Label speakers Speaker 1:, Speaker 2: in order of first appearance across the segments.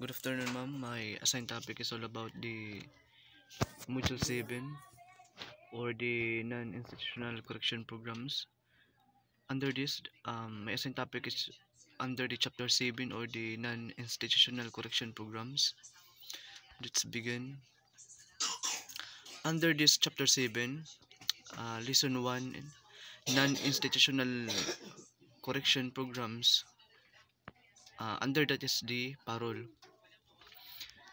Speaker 1: Good afternoon, ma'am. My assigned topic is all about the Module 7 or the non-institutional correction programs. Under this, my assigned topic is under the Chapter 7 or the non-institutional correction programs. Let's begin. Under this Chapter 7, Lesson 1, non-institutional correction programs. Under that is the parole.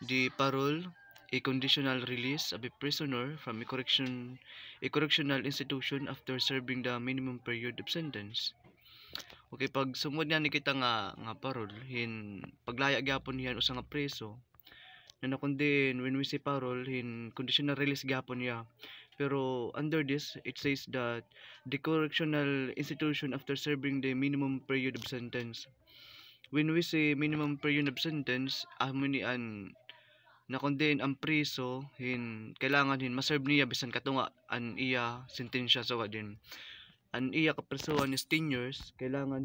Speaker 1: The parole, a conditional release of a prisoner from a correctional institution after serving the minimum period of sentence. Okay, pag sumod na kita nga parole, paglaya gyapon yan usa nga preso na nakundin when we say parole conditional release gyapon ya. Pero under this, it says that the correctional institution after serving the minimum period of sentence. When we say minimum period of sentence, na kundin ang preso kailangan maserve niya bisan katunga an iya sentensya so din an iya kapresohan is 10 years kailangan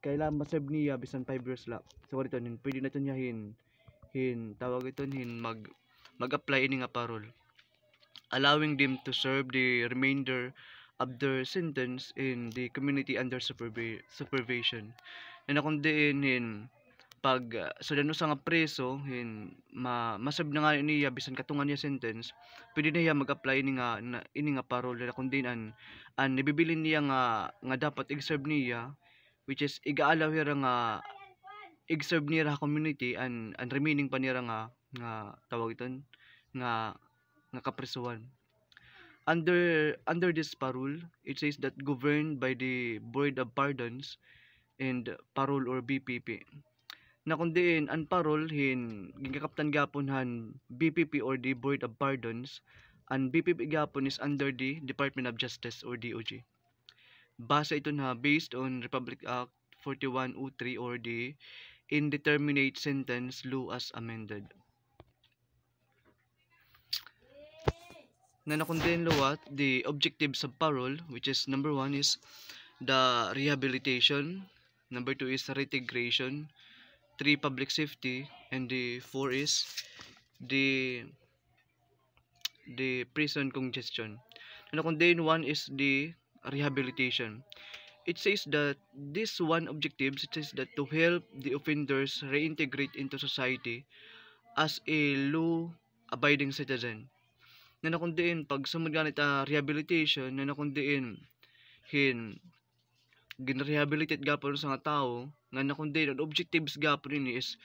Speaker 1: kailangan maserve niya bisan 5 years la so dito pwede na to niya tawag ito mag-apply ini nga parole, allowing them to serve the remainder of their sentence in the community under supervision. Na kundin pag sudano sa nga preso masab na nga niya bisan katungan niya sentence, pwede na niya mag-apply ini nga parole na kundi an nibibilin niya nga dapat i-serve niya, which is igaalaw niya nga i-serve niya community and remaining pa niya nga tawag ito nga kapresuhan. Under this parole, it says that governed by the Board of Pardons and Parole or BPP. Na kundiin ang parole gingakaptan gapon BPP or the Board of Pardons, and BPP gapon is under the Department of Justice or DOJ. Base ito based on Republic Act 4103 or the Indeterminate Sentence Law as amended. Na nakundin lawat the objectives of parole, which is number 1 is the rehabilitation, number 2 is reintegration, 3 public safety, and the 4 is the prison congestion. And then 1 is the rehabilitation. It says that this one objectives, it says that to help the offenders reintegrate into society as a law-abiding citizen. Na nakundiin pag sumud ganit rehabilitation, na nakundiin ginrehabilitate gapon sa nga tao, nga nakundiin ang objectives gapon is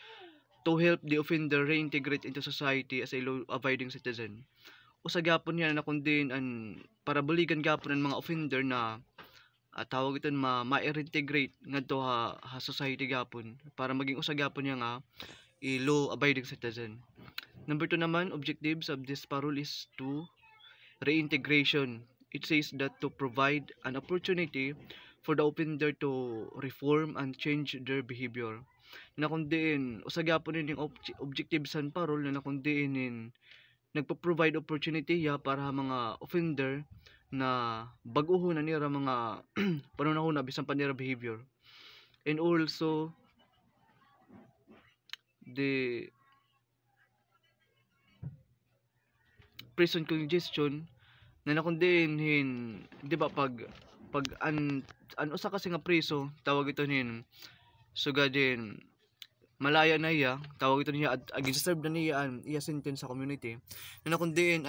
Speaker 1: to help the offender reintegrate into society as a law-abiding citizen. Usa gapon yan nakundiin para buligan gapon ang mga offender na tawag ito ma-reintegrate ngadto ha society gapon para maging usa gapon niya nga a law-abiding citizen. Number 2 naman, objectives of this parole is to reintegration. It says that to provide an opportunity for the offender to reform and change their behavior. Na kundiin usa gyapon ning objectives san parole na kundiin nagpo-provide opportunity para mga offender na baguhon na nila mga panunahon na bisan pa nila behavior. And also the prison congestion na nakundin di ba pag usa kasi nga preso tawag ito sugad malaya na iya tawag ito niya ag-serve na niya iya sentence sa community na nakundin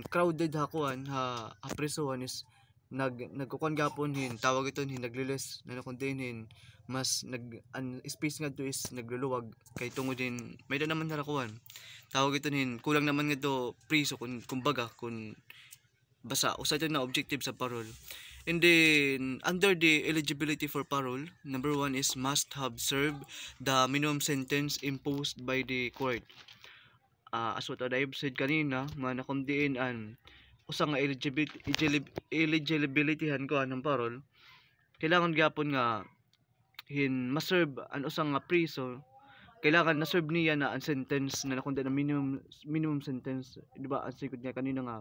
Speaker 1: crowded hakuan ha presohan is nagkukuan gapon tawag ito naglilis na nakundin mas space nga to is nagluluwag kay tungod may da naman harakuan tawag ito kulang naman nga to preso kumbaga kung basa usa ito na objective sa parole. And then under the eligibility for parole, number 1 is must have served the minimum sentence imposed by the court. As what I've said kanina, nakundiin usa nga eligibility ko ng parole, kailangan gyapon nga ma-serve an usa nga preso, kailangan na-serve niya na ang sentence na nakundi na minimum sentence, di ba? Ang sikod niya kanina nga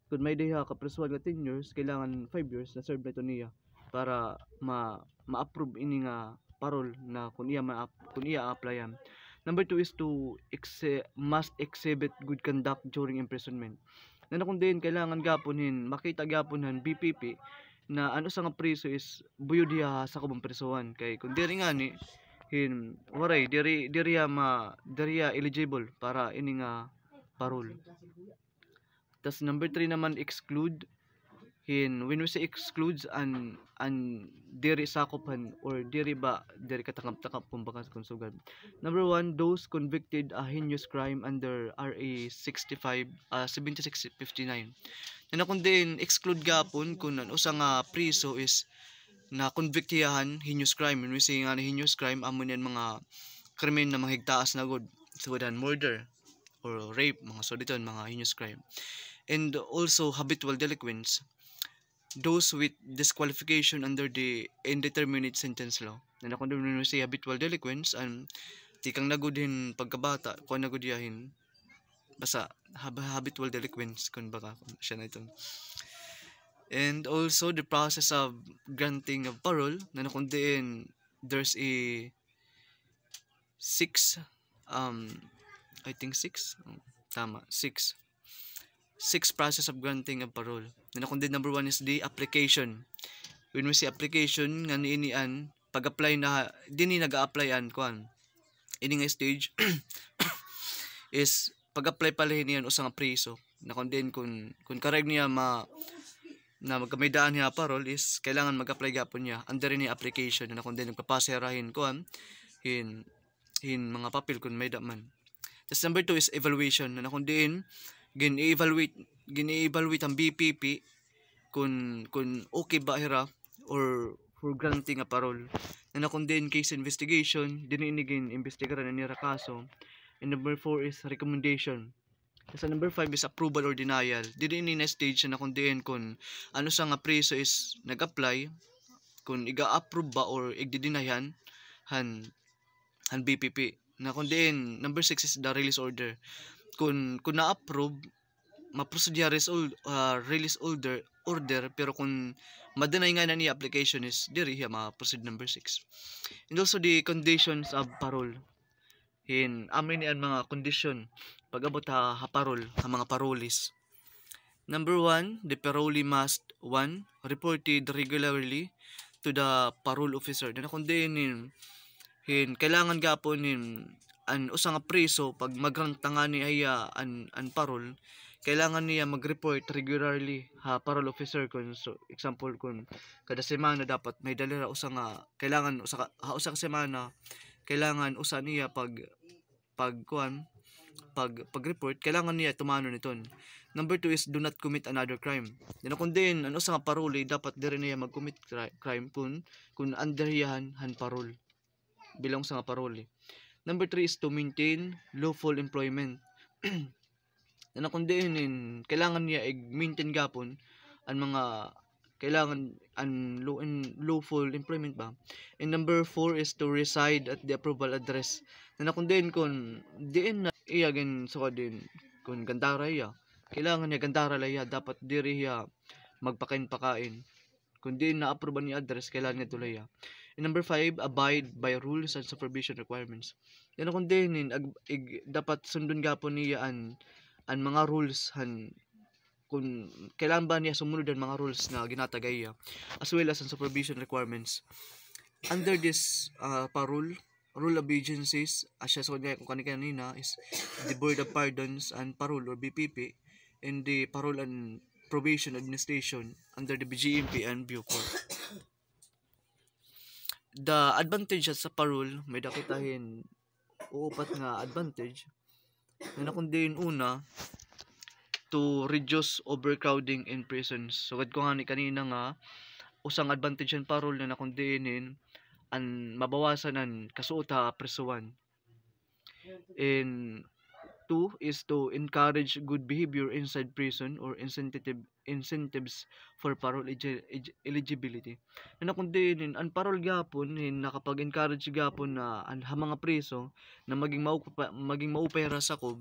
Speaker 1: kung may deha kapresuhan nga 10 years, kailangan 5 years na serve na ito niya para ma-approve ini nga parol na kung iya applyan. Number 2 is to must exhibit good conduct during imprisonment. Na kung din kailangan gaponin makita gaponan BPP na ano sa nga priso is buyod diha sa kubang prisuhan kay kung diri nga ni waray diri eligible para ini nga parol. Tas number 3 naman exclude when we say excludes an diri sakopan or diri katakap-takap kumbaga sa konsugan. Number 1, those convicted a heinous crime under RA 7659. Na kung din exclude gapon kung usa nga priso is na convictiyahan heinous crime. When we say nga heinous crime amo niyan mga krimen na mahigtaas na gud. So murder or rape, mga suditon, mga heinous crime. And also habitual delinquents, those with disqualification under the indeterminate sentence law. Na kung we say habitual delinquents and tikang nagudhin pagkabata, kung nagudyahin basta habitual delinquents kung baka siya na ito. And also the process of granting of parole, na kung diin there's a 6 I think 6 tama 6 process of granting of parole. Na kung din number 1 is the application. When we say application nga niinian pag-apply na dinhi naga-applyan kuan ini nga stage is pag-apply pala niyan usa nga priso. Na kung din kung kareg niya na magkamaydaan niya parole is kailangan mag-apply gapon niya under ni application. Na kung din nagpapaserahin kuan hin mga papel kung may daman. Tas number 2 is evaluation. Na kung din gini-evaluate ang BPP kung okay ba hira or for granting a parole. Na kung din case investigation dinigin investigaran nira kaso. And number 4 is recommendation. Sa number 5 is approval or denial. Dili na stage na kung diin kung ano sa nga preso is nag-apply kung iga-approve ba or igdi-deny han BPP. Na kung diin number 6 is the release order. Kung na-approve ma-proceed release order pero kung ma-deny nga na ni application is diri ma-proceed number 6. And also the conditions of parole. Amin yan mga condition pag-abot ha parol, ha mga paroles. Number 1, the parolee must 1, reported regularly to the parole officer. Na kung din kailangan gapon an usa nga preso pag magrantanga ni aya an parole, kailangan niya mag-report regularly ha parole officer kung so example kung kada semana dapat may dala usa nga kailangan usa ka semana kailangan usa niya pag-report kailangan niya tumano niton. Number 2 is do not commit another crime. Dina kung din ano sa nga parole dapat diri niya mag-commit crime kung under han parole bilang sa nga parole. Number 3 is to maintain lawful employment. Dina kung din kailangan niya i-maintain gapon ang mga kailangan lawful employment ba. And number 4 is to reside at the approval address. Na kung din diin na iya gen so din kung gandara iya kailangan niya gandara laya dapat diri iya magpakain kung diin na approve ni address kailangan niya tulaya. And number 5, abide by rules and supervision requirements. Na kung din dapat sundon gapon niya ang mga rules kung kailan ba niya sumunod ang mga rules na ginatagay as well as ang supervision requirements. Under this rule of agencies, asya so kung kanina is the Board of Pardons and Parole or BPP and the Parole and Probation Administration under the BGMP and Bucor. The advantages sa parole may dakitahin uupat nga advantage. Na kung din una to reduce overcrowding in prisons. So ko nga ni kanina nga usang advantage ng parole na kung diinin an mabawasan ang kasuot ha prisuhan. And 2 is to encourage good behavior inside prison or incentives for parole eligibility. Na kung diinin ang parole gapon nakapag-encourage gapon na ang mga preso na maging maupay ra sa kob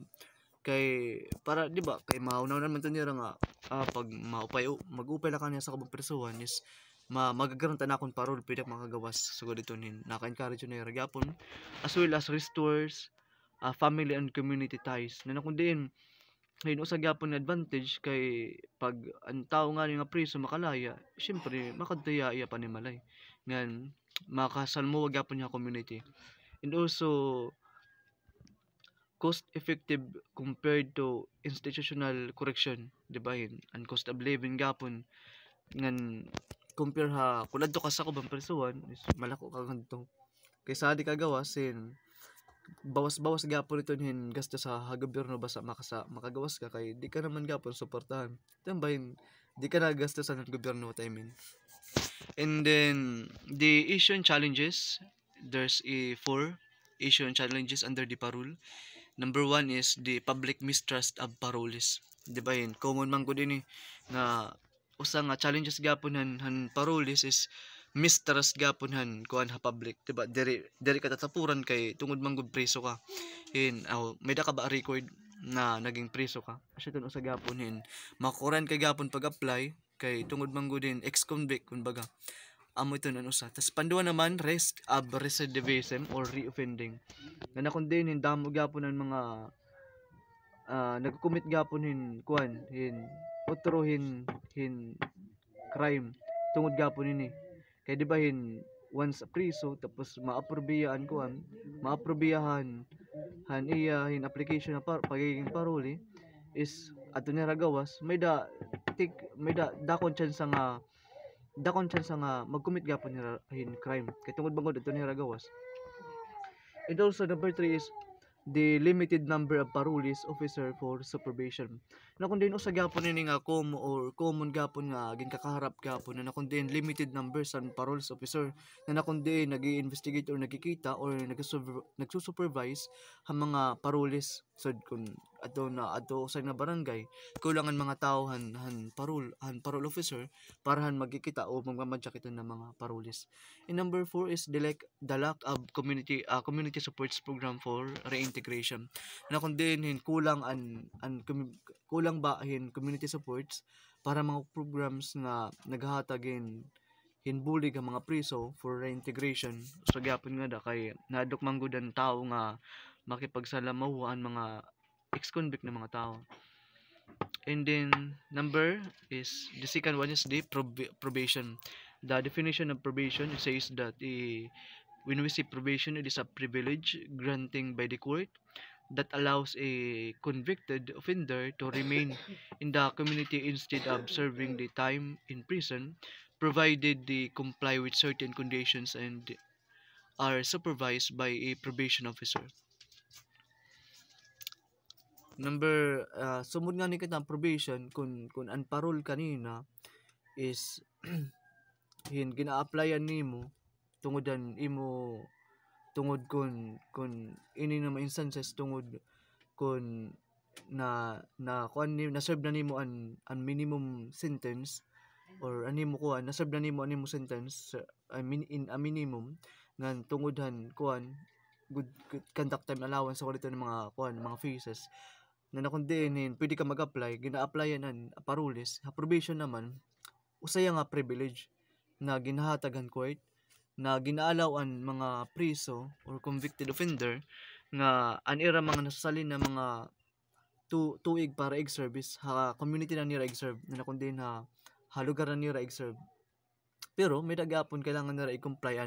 Speaker 1: kay para di ba kay maunaw naman to niya nga pag mag-upay na kanya sa kubang prisuhan is magagaron ta na akong parol pwede makagawas sugod dito nin naka-encourage na yung gyapon as well as restores family and community ties na kun diin ngayon usa gyapon nga advantage kay pag ang tao nga nga preso makalaya syempre makadaya iya pa ni malay ngan makasalmo gyapon niya community and also cost effective compared to institutional correction di ba yun and cost of living gapon ngan compare ha kung adto ka sa kubang presuhan is malako ka ganito kaysa di ka gawasin bawas-bawas gapon ito hin gasto sa gobyerno basta makagawas ka kay di ka naman gapon suportahan tambahin di ka nagasto sa gobyerno what I mean. And then the issue and challenges, there's a 4 issue and challenges under the parole. Number 1 is the public mistrust of paroles. Di ba yun? Common man ko din na usa nga challenges gapon han paroles is mistrust gapon han kuan ha public. Di ba? Diri ka tatapuran kay tungod man gud preso ka. May da ka ba record na naging preso ka? Kasi tun usa gapon makuran kay gapon pag-apply kay tungod man gud din ex-convict kumbaga. Amo ito nun usa. Tas panduwa naman risk of recidivism or reoffending. Na kun din damo gyapon ng mga nagko-commit gapon kuan otro crime tungod gapon ini. Kay di ba once preso tapos maaprobiyahan iya application na pagiging parole is ato ni ragawas may dakon chance nga mag-commit gapon ni crime kay tungod bangod ato ni ragawas. And also number 3 is the limited number of paroles officer for supervision. Na kun din usa gyapon ini nga common gapon nga ginkaharap gapon na kun din limited number sa paroles officer na kun din nagi-investigate or nagkikita or nagsusupervise ang mga paroles so kun ato sa na barangay kulangan mga tao han parole officer para magkikita o magmamadya kita ng mga paroles. And number 4 is the lack of community supports program for reintegration. Na kun din kulang ba community supports para mga programs nga naghahatag hinbulig ang mga preso for reintegration. So gyapon nga da kay nadok manggudan tao nga makipagsalamaw ang mga ex-convict na mga tao. And then number is the second one is the probation. The definition of probation, it says that when we say probation, it is a privilege granting by the court that allows a convicted offender to remain in the community instead of serving the time in prison, provided they comply with certain conditions and are supervised by a probation officer. Number sumod nga ni kita probation kung unparole kanina is gina-applyan nimo tungod kun ini na mga instances tungod kun na serve na nimo an minimum sentence or animo kuan na serve na nimo animo sentence in a minimum ngan tungodhan kuan good conduct time allowance sa dito ng mga fees na kun din pwede ka mag-apply gina-applyan an paroles ha probation naman usaya nga privilege na ginahatagan court na ginaalaw ang mga preso or convicted offender nga anira mga nasasalin na mga tuig para egg-service ha community na nira egg-serve na kun din ha lugar na nira egg-serve pero may dagapon kailangan nira i-comply